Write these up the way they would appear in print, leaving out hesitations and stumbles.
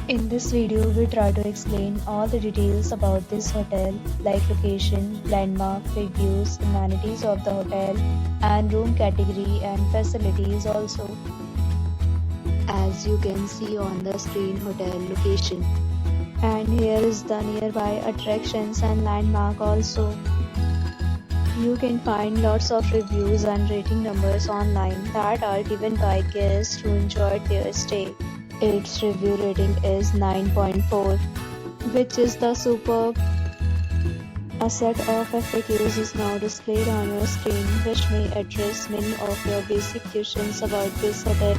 In this video, we try to explain all the details about this hotel, like location, landmark, reviews, amenities of the hotel, and room category and facilities also. As you can see on the screen, hotel location. And here is the nearby attractions and landmark also. You can find lots of reviews and rating numbers online that are given by guests who enjoyed their stay. Its review rating is 9.4, which is the superb. A set of FAQs is now displayed on your screen, which may address many of your basic questions about this hotel.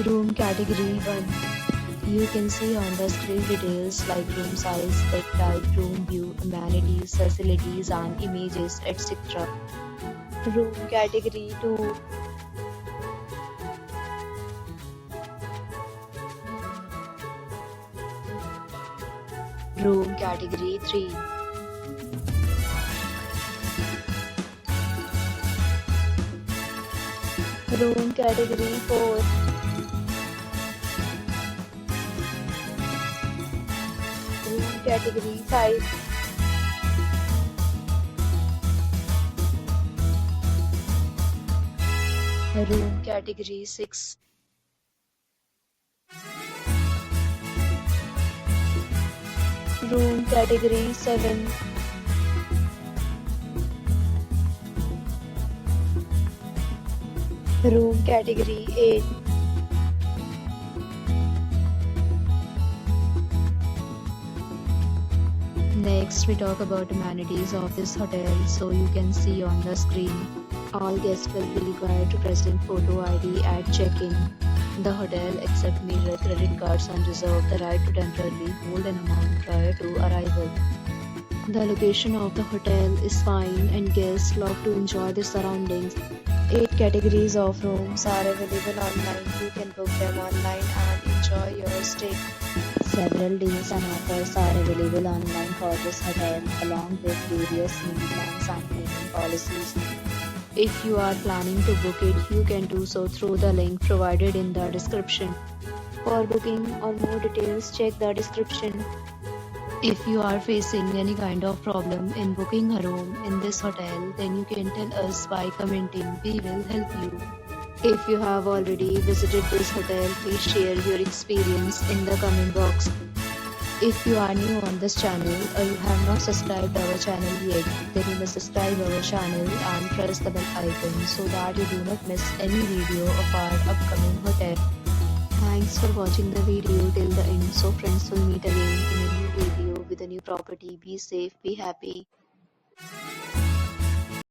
Room category 1. You can see on the screen details like room size, bed type, room view, amenities, facilities and images, etc. Room category 2. Room category 3. Room category 4. Room category 5. Room category 6. Room category 7. Room category 8. Next, we talk about amenities of this hotel. So you can see on the screen, all guests will be required to present photo ID at check-in. The hotel accepts major credit cards and reserves the right to temporarily hold an amount prior to arrival. The location of the hotel is fine and guests love to enjoy the surroundings. 8 categories of rooms are available online. You can book them online and enjoy your stay. Several deals and offers are available online for this hotel, along with various meal plans and payment policies. If you are planning to book it, you can do so through the link provided in the description. For booking or more details, check the description. If you are facing any kind of problem in booking a room in this hotel, then you can tell us by commenting. We will help you. If you have already visited this hotel, please share your experience in the comment box. If you are new on this channel or you have not subscribed our channel yet, then you must subscribe our channel and press the bell icon so that you do not miss any video of our upcoming hotel. Thanks for watching the video till the end. So friends, will meet again in a new video with a new property. Be safe, be happy.